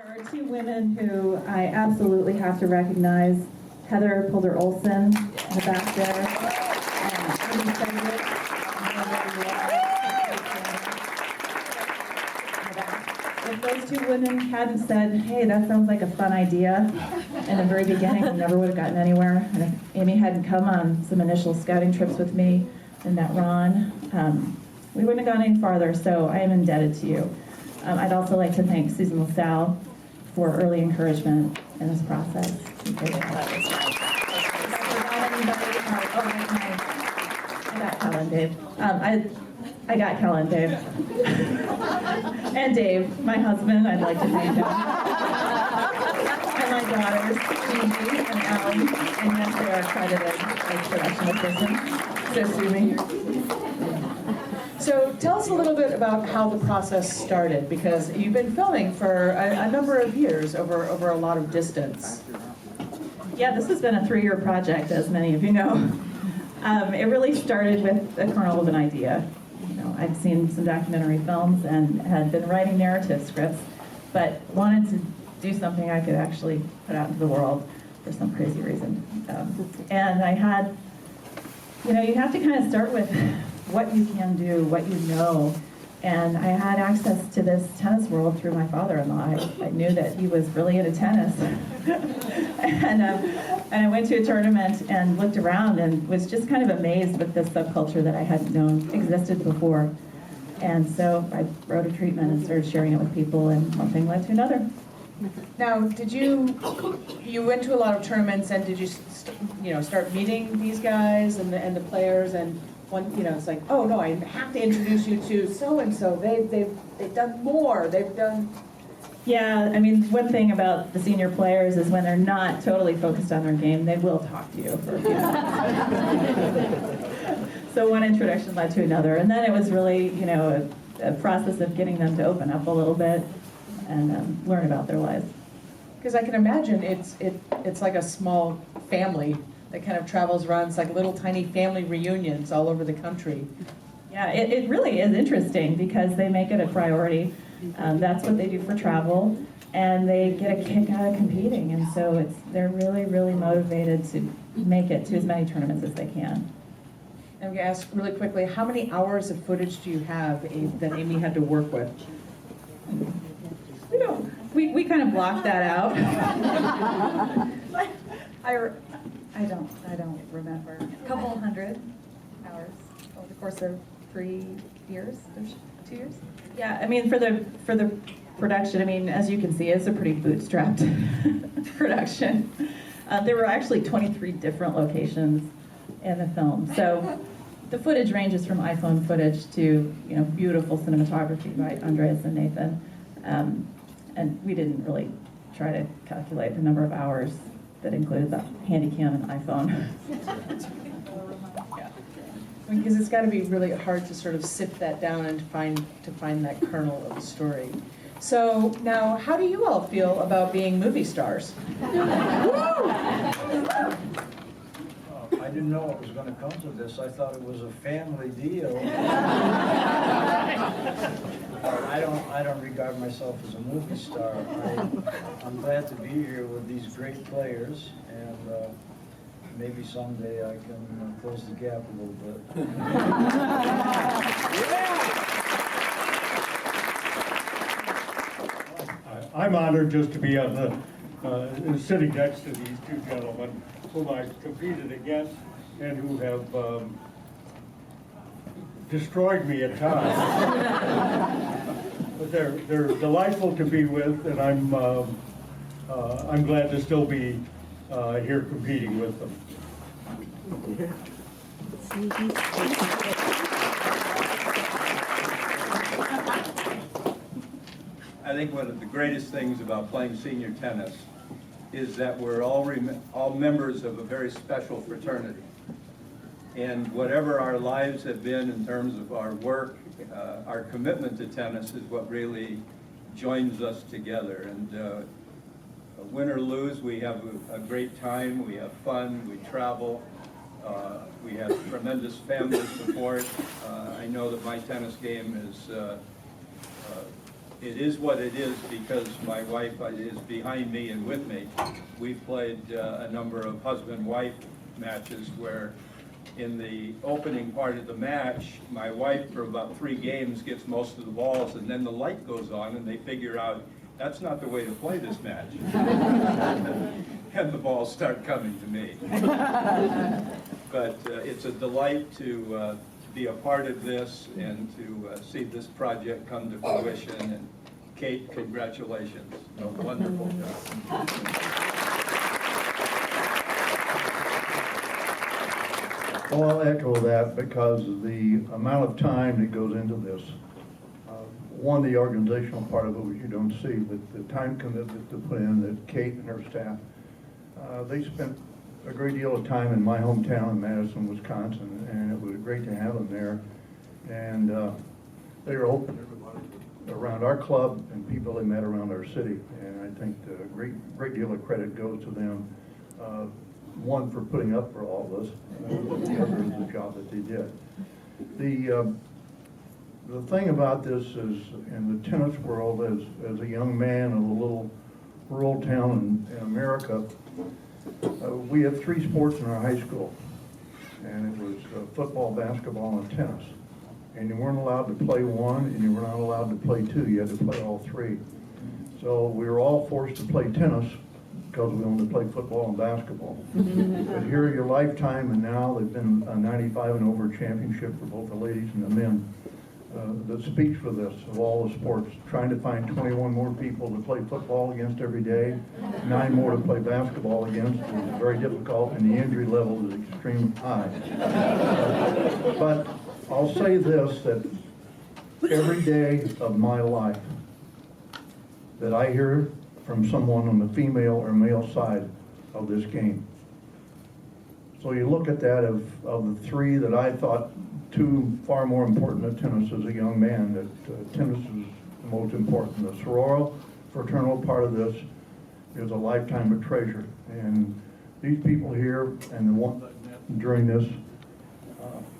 There are two women who I absolutely have to recognize. Heather Pulder-Olson in the back there. Amy Sedgwick. If those two women hadn't said, hey, that sounds like a fun idea, in the very beginning, we never would have gotten anywhere. And if Amy hadn't come on some initial scouting trips with me and met Ron, we wouldn't have gone any farther, so I am indebted to you. I'd also like to thank Susan LaSalle for early encouragement in this process. I got Cal and Dave. I got Cal and Dave. And Dave, my husband, I'd like to thank him. And my daughters, Phoebe and Ellen, and yes, they are credited as production assistants. So sue me. So tell us a little bit about how the process started, because you've been filming for a number of years over a lot of distance. Yeah, this has been a 3-year project, as many of you know. It really started with the kernel of an idea. You know, I'd seen some documentary films and had been writing narrative scripts, but wanted to do something I could actually put out into the world for some crazy reason. And I had, you know, you have to kind of start with what you can do, what you know. And I had access to this tennis world through my father-in-law. I knew that he was really into tennis. and I went to a tournament and looked around and was just kind of amazed with this subculture that I hadn't known existed before. And so I wrote a treatment and started sharing it with people, and one thing led to another. Now, did you went to a lot of tournaments, and did you start meeting these guys and the players, and one, it's like, oh no, I have to introduce you to so and so. They've done more. They've done. Yeah, I mean, one thing about the senior players is when they're not totally focused on their game, they will talk to you for a few minutes. So one introduction led to another, and then it was really, a process of getting them to open up a little bit and learn about their lives. Because I can imagine it's like a small family that kind of travels around. It's like little tiny family reunions all over the country. Yeah, it really is interesting because they make it a priority. That's what they do for travel, and they get a kick out of competing, and so they're really, really motivated to make it to as many tournaments as they can. I'm going to ask really quickly, how many hours of footage do you have that Amy had to work with? We kind of blocked that out. I don't remember. A couple hundred hours over the course of 3 years, 2 years. Yeah, I mean for the production, I mean, as you can see, it's a pretty bootstrapped production. There were actually 23 different locations in the film, so the footage ranges from iPhone footage to beautiful cinematography by Andreas and Nathan. And we didn't really try to calculate the number of hours that included the Handycam and iPhone. Yeah. Because it's got to be really hard to sort of sift that down and to find that kernel of the story. So now, how do you all feel about being movie stars? I didn't know it was going to come to this. I thought it was a family deal. I don't regard myself as a movie star. I'm glad to be here with these great players, and maybe someday I can close the gap a little bit. I'm honored just to be on the sitting next to these two gentlemen whom I've competed against and who have destroyed me at times. But they're delightful to be with, and I'm glad to still be here competing with them. I think one of the greatest things about playing senior tennis is that we're all members of a very special fraternity. And whatever our lives have been in terms of our work, our commitment to tennis is what really joins us together. And win or lose, we have a great time, we have fun, we travel, we have tremendous family support. I know that my tennis game is it is what it is because my wife is behind me and with me. We've played a number of husband-wife matches where in the opening part of the match, my wife for about 3 games gets most of the balls, and then the light goes on and they figure out that's not the way to play this match. And the balls start coming to me. But it's a delight to be a part of this and to see this project come to fruition. And Kate, congratulations. A wonderful job. Well, I'll echo that because of the amount of time that goes into this. One, the organizational part of it, which you don't see, but the time commitment to put in that Kate and her staff, they spent a great deal of time in my hometown in Madison, Wisconsin, and it was great to have them there. And they were open to everybody around our club and people they met around our city. And I think a great deal of credit goes to them. One, for putting up for all this, the other is the job that they did. The thing about this is, in the tennis world, as a young man of a little rural town in America, we had 3 sports in our high school, and it was football, basketball, and tennis. And you weren't allowed to play one, and you were not allowed to play 2. You had to play all 3. So we were all forced to play tennis because we wanted to play football and basketball. But here are your lifetime, and now they've been a 95 and over championship for both the ladies and the men. That speaks for this of all the sports. Trying to find 21 more people to play football against every day, 9 more to play basketball against is very difficult, and the injury level is extremely high. But I'll say this, that every day of my life that I hear from someone on the female or male side of this game. So you look at that of the 3 that I thought 2 far more important than tennis as a young man, that tennis is the most important. The sororal, fraternal part of this is a lifetime of treasure. And these people here and the ones I've met during this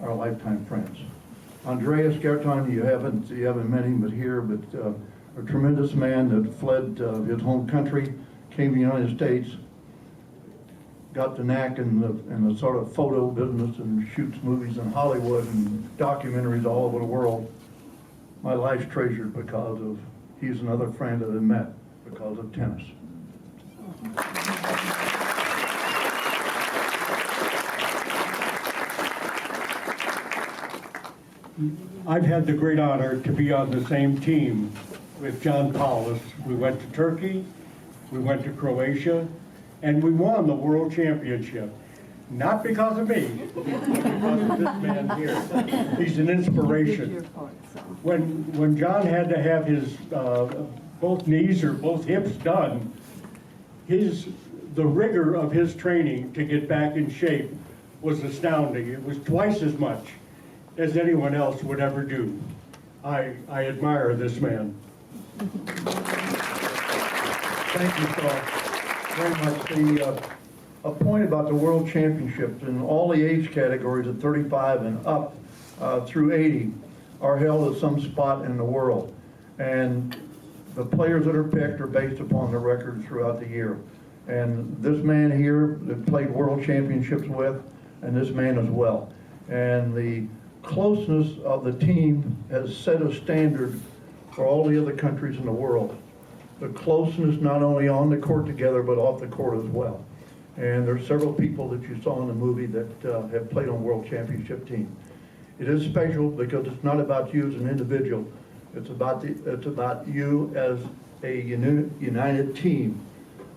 are lifetime friends. Andreas Gerton, you haven't met him but here, but a tremendous man that fled his home country, came to the United States, got the knack in the sort of photo business and shoots movies in Hollywood and documentaries all over the world. My life's treasured because of, he's another friend that I met because of tennis. I've had the great honor to be on the same team with John Paulus. We went to Turkey, we went to Croatia, and we won the World Championship. Not because of me, but because of this man here. He's an inspiration. When John had to have his both knees or both hips done, the rigor of his training to get back in shape was astounding. It was twice as much as anyone else would ever do. I admire this man. Thank you, Saul, very much. A point about the World Championships in all the age categories of 35 and up through 80 are held at some spot in the world. And the players that are picked are based upon their record throughout the year. And this man here that played World Championships with, and this man as well. And the closeness of the team has set a standard for all the other countries in the world. The closeness not only on the court together, but off the court as well. And there's several people that you saw in the movie that have played on World Championship team. It is special because it's not about you as an individual. It's about you as a united team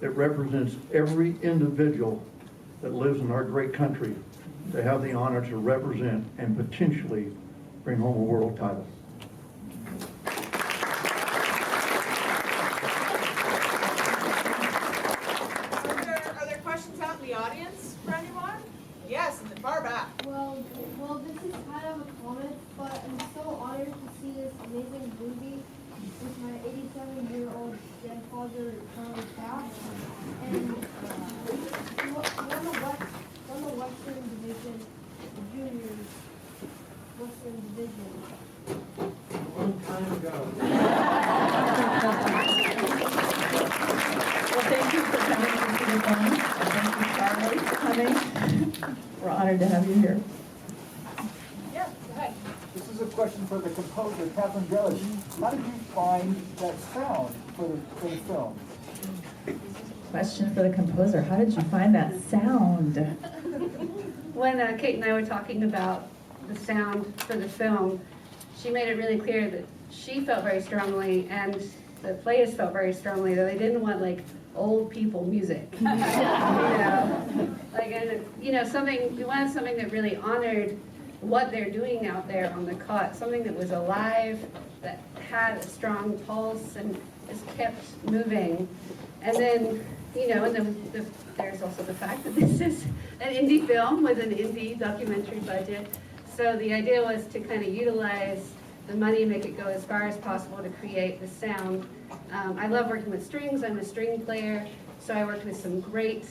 that represents every individual that lives in our great country to have the honor to represent and potentially bring home a world title. Are there questions out in the audience for anyone? Yes, in the far back. Well, this is kind of a comment, but I'm so honored to see this amazing movie with my 87-year-old grandfather currently passed, and won the Western Division, the juniors Western Division. Long time ago. your films. Thank you, Charlie, for coming. We're honored to have you here. Yeah, go ahead. This is a question for the composer, Catherine Grealish. How did you find that sound for the film? Question for the composer. How did you find that sound? When Kate and I were talking about the sound for the film, she made it really clear that she felt very strongly, and the players felt very strongly, that they didn't want like old people music. You know, like, and you know, we wanted something that really honored what they're doing out there on the cot, something that was alive, that had a strong pulse and just kept moving. And then, you know, and there's also the fact that this is an indie film with an indie documentary budget. So the idea was to kind of utilize the money, make it go as far as possible to create the sound. I love working with strings. I'm a string player, so I worked with some great,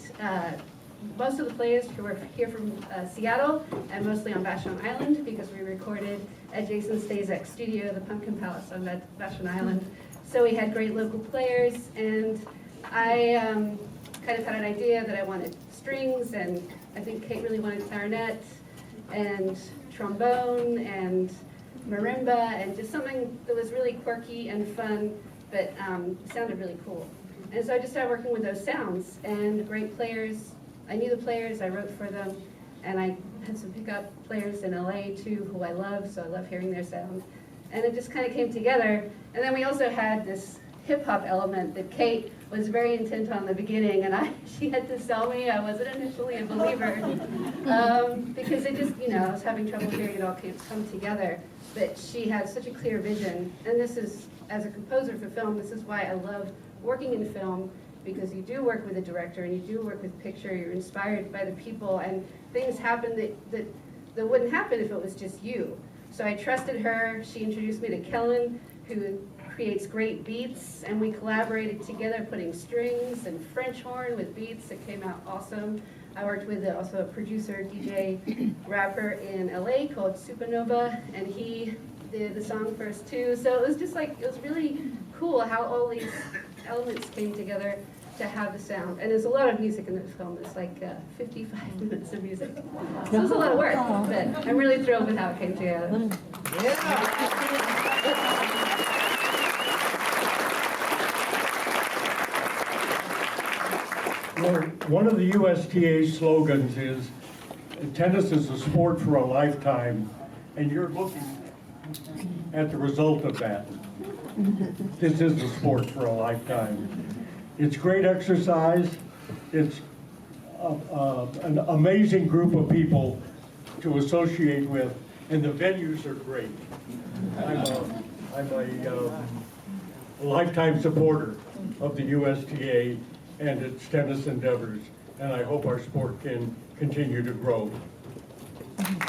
most of the players who are here from Seattle and mostly on Vashon Island, because we recorded at Jason Stazek's studio, the Pumpkin Palace on Vashon Island. So we had great local players, and I kind of had an idea that I wanted strings, and I think Kate really wanted clarinet and trombone and marimba, and just something that was really quirky and fun, but sounded really cool. And so I just started working with those sounds, and great players. I knew the players, I wrote for them, and I had some pickup players in LA too, who I love, so I love hearing their sound. And it just kind of came together. And then we also had this hip hop element that Kate was very intent on in the beginning, and she had to sell me. I wasn't initially a believer, because it just, you know, I was having trouble hearing it all come together. But she had such a clear vision, and this is, as a composer for film, this is why I love working in film, because you do work with a director and you do work with picture, you're inspired by the people, and things happen that wouldn't happen if it was just you. So I trusted her. She introduced me to Kellen, who creates great beats, and we collaborated together putting strings and French horn with beats. It came out awesome. I worked with also a producer, DJ, rapper in LA called Supernova, and he did the song for us too. So it was just like, it was really cool how all these elements came together to have the sound. And there's a lot of music in this film. It's like 55 minutes of music. So it was a lot of work, but I'm really thrilled with how it came together. Well, one of the USTA slogans is, tennis is a sport for a lifetime, and you're looking at the result of that. This is a sport for a lifetime. It's great exercise. It's an amazing group of people to associate with, and the venues are great. I'm a lifetime supporter of the USTA and its tennis endeavors, and I hope our sport can continue to grow. I'm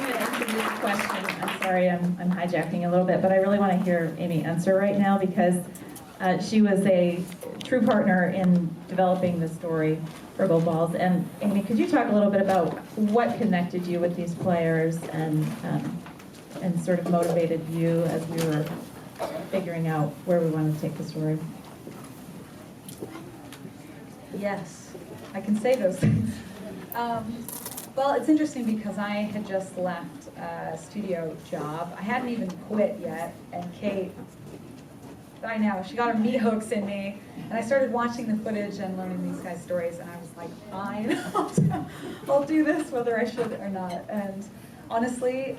going to introduce a question. I'm sorry, I'm hijacking a little bit, but I really want to hear Amy Enser right now, because she was a true partner in developing the story for Go Balls. And Amy, could you talk a little bit about what connected you with these players and sort of motivated you as we were figuring out where we wanted to take the story? Yes, I can say those things. Well, it's interesting because I had just left a studio job. I hadn't even quit yet, and Kate, I know, she got her meat hooks in me, and I started watching the footage and learning these guys' stories, and I was like, fine, I'll do this whether I should or not. And honestly,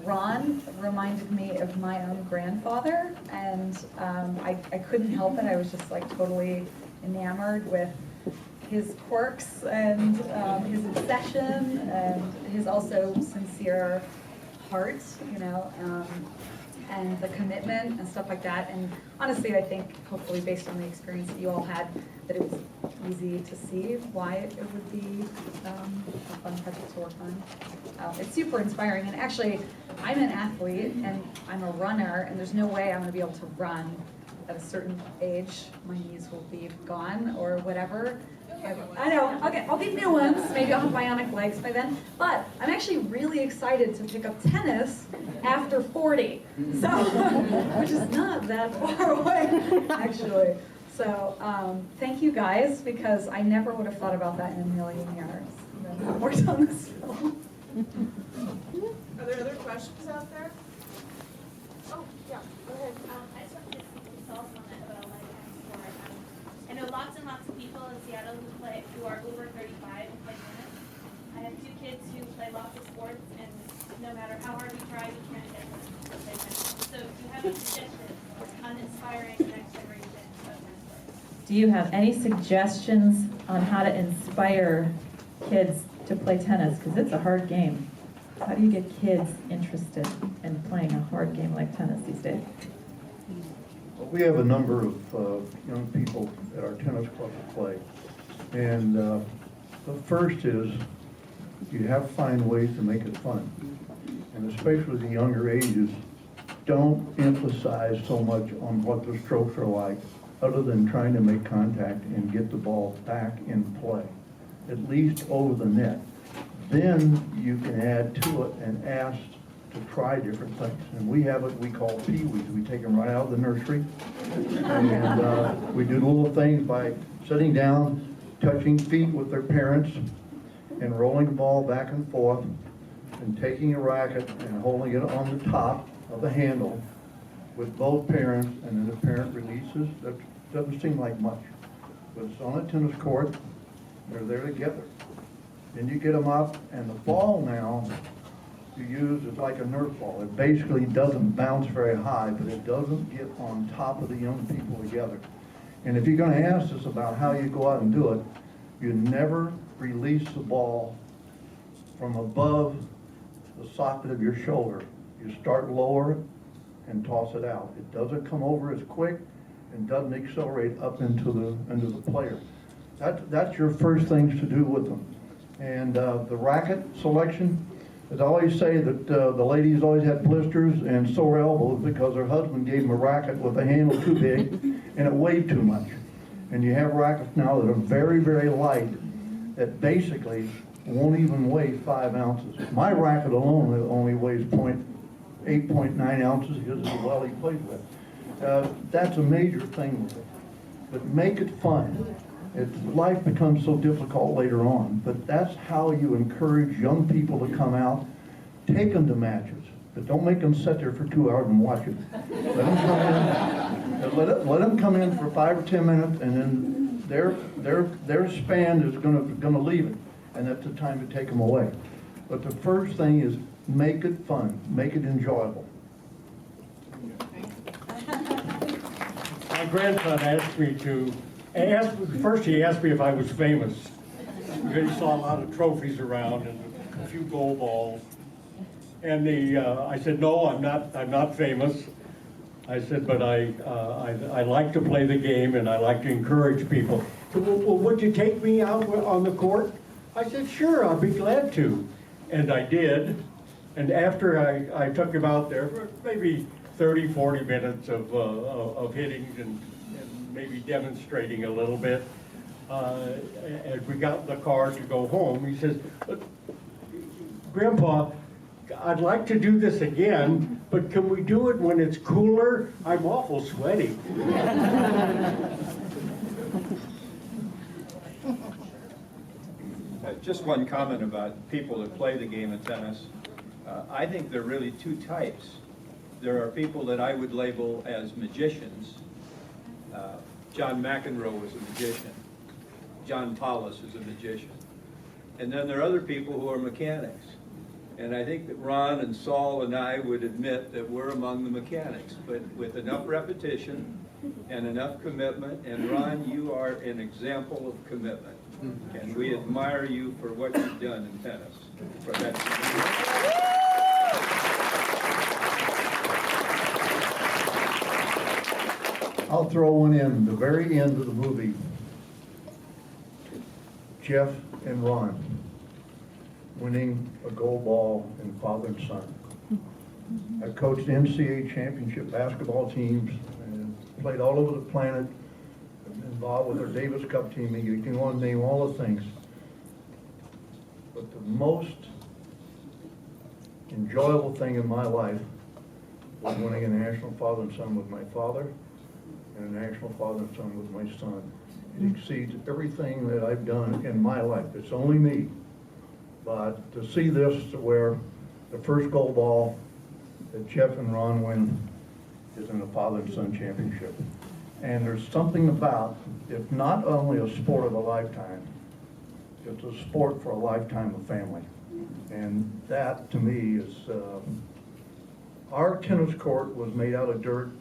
Ron reminded me of my own grandfather, and I couldn't help it. I was just like totally enamored with his quirks and his obsession and his also sincere heart, you know, and the commitment and stuff like that. And honestly, I think hopefully based on the experience that you all had, that it was easy to see why it would be a fun project to work on. It's super inspiring, and actually, I'm an athlete and I'm a runner, and there's no way I'm going to be able to run at a certain age, my knees will be gone or whatever. I know, okay, I'll get new ones, maybe I'll have bionic legs by then, but I'm actually really excited to pick up tennis after 40, so, which is not that far away, actually. So, thank you guys, because I never would have thought about that in a million years. I worked on this film. Are there other questions out there? Oh, yeah, go ahead. I just wanted to speak to Saul's comment about lifetime sport. I know lots and lots of people in Seattle who are over 35 and play tennis. I have 2 kids who play lots of sports, and no matter how hard we try, we can't get them to play tennis. So do you have any suggestions on inspiring the next generation of tennis players? Do you have any suggestions on how to inspire kids to play tennis? Because it's a hard game. How do you get kids interested in playing a hard game like tennis these days? Well, we have a number of young people at our tennis club that play. And the first is you have to find ways to make it fun. And especially the younger ages, don't emphasize so much on what the strokes are like, other than trying to make contact and get the ball back in play, at least over the net. Then you can add to it and ask to try different things. And we have what we call pee-wees. We take them right out of the nursery. And we do little things by sitting down, touching feet with their parents, and rolling the ball back and forth, and taking a racket and holding it on the top of the handle with both parents, and then the parent releases. That doesn't seem like much, but it's on a tennis court. They're there together. Then you get them up, and the ball now you use is like a Nerf ball. It basically doesn't bounce very high, but it doesn't get on top of the young people together. And if you're going to ask us about how you go out and do it, you never release the ball from above the socket of your shoulder. You start lower and toss it out. It doesn't come over as quick and doesn't accelerate up into the player. That's your first things to do with them. And the racket selection, as I always say that the ladies always had blisters and sore elbows because their husband gave them a racket with a handle too big and it weighed too much. And you have rackets now that are very, very light that basically won't even weigh 5 ounces. My racket alone only weighs 8.9 ounces because of the well he plays with. That's a major thing with it. But make it fun. Life becomes so difficult later on, but that's how you encourage young people to come out. Take them to matches, but don't make them sit there for 2 hours and watch it. Let them come in. Let them come in for 5 or 10 minutes, and then their span is going to leave it, and that's the time to take them away. But the first thing is make it fun, make it enjoyable. My grandson asked me to. First he asked me if I was famous. Because he saw a lot of trophies around and a few gold balls. And I said, no, I'm not famous. I said, but I like to play the game and I like to encourage people. He said, well, would you take me out on the court? I said, sure, I'll be glad to. And I did. And after I took him out there for maybe 30, 40 minutes of hitting and maybe demonstrating a little bit. As we got in the car to go home, he says, Grandpa, I'd like to do this again, but can we do it when it's cooler? I'm awful sweaty. Just one comment about people that play the game of tennis. I think there are really 2 types. There are people that I would label as magicians. John McEnroe was a magician. John Paulus is a magician. And then there are other people who are mechanics. And I think that Ron and Saul and I would admit that we're among the mechanics, but with enough repetition and enough commitment. And Ron, you are an example of commitment. And we admire you for what you've done in tennis. For that. I'll throw one in, the very end of the movie. Jeff and Ron winning a gold ball in father and son. I coached NCAA championship basketball teams, and played all over the planet, involved with our Davis Cup team, you can go and name all the things. But the most enjoyable thing in my life was winning a National Father and Son with my father and a National Father and Son with my son. It exceeds everything that I've done in my life. It's only me. But to see this where the first gold ball that Jeff and Ron win is in the Father and Son Championship. And there's something about, it's not only a sport of a lifetime, it's a sport for a lifetime of family. And that, to me, is, our tennis court was made out of dirt,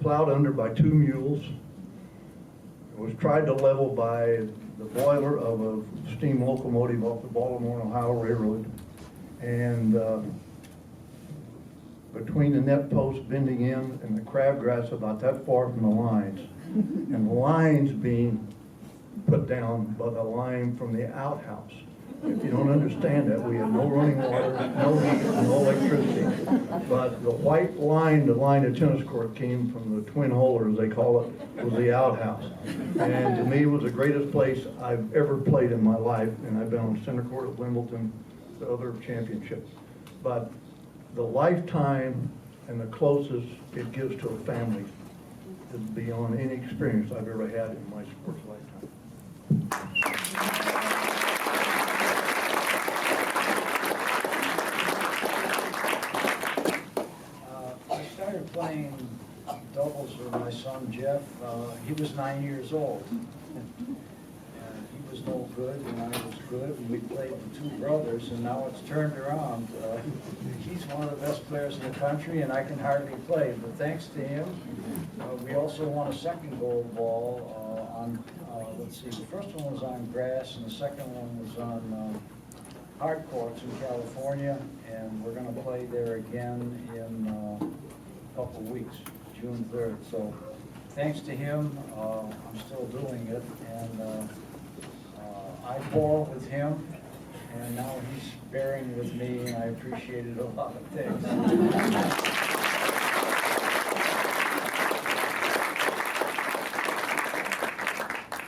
plowed under by 2 mules. It was tried to level by the boiler of a steam locomotive off the Baltimore and Ohio Railroad. And between the net posts bending in and the crabgrass about that far from the lines, and the lines being put down by the line from the outhouse. If you don't understand that, we had no running water, no heat, no electricity. But the white line to line the tennis court came from the twin holer, as they call it, was the outhouse. And to me, it was the greatest place I've ever played in my life. And I've been on center court at Wimbledon, the other championships. But the lifetime and the closest it gives to a family is beyond any experience I've ever had in my sports lifetime. I started playing doubles with my son Jeff. He was 9 years old. And he was no good, and I was good, and we played the 2 brothers, and now it's turned around. He's one of the best players in the country, and I can hardly play, but thanks to him, we also won a second gold ball on, let's see, the first one was on grass, and the second one was on hard courts in California, and we're going to play there again in a couple of weeks, June 3rd. So thanks to him, I'm still doing it, and I bore with him, and now he's bearing with me, and I appreciated a lot of things.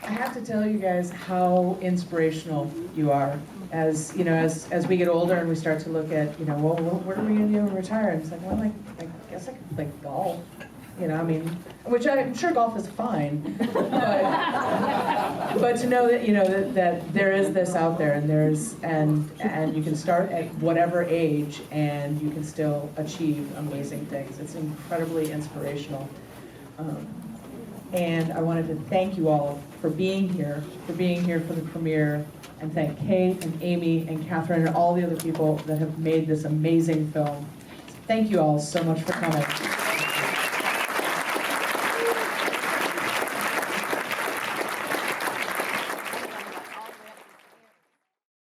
I have to tell you guys how inspirational you are. As you know, as we get older and we start to look at, you know, well, what are we going to do when we retire? And it's like, well, I guess I could play golf. You know, I mean, which I'm sure golf is fine, but to know that, you know, that there is this out there, and and you can start at whatever age and you can still achieve amazing things. It's incredibly inspirational. And I wanted to thank you all for being here for the premiere, and thank Kate and Amy and Catherine and all the other people that have made this amazing film. Thank you all so much for coming.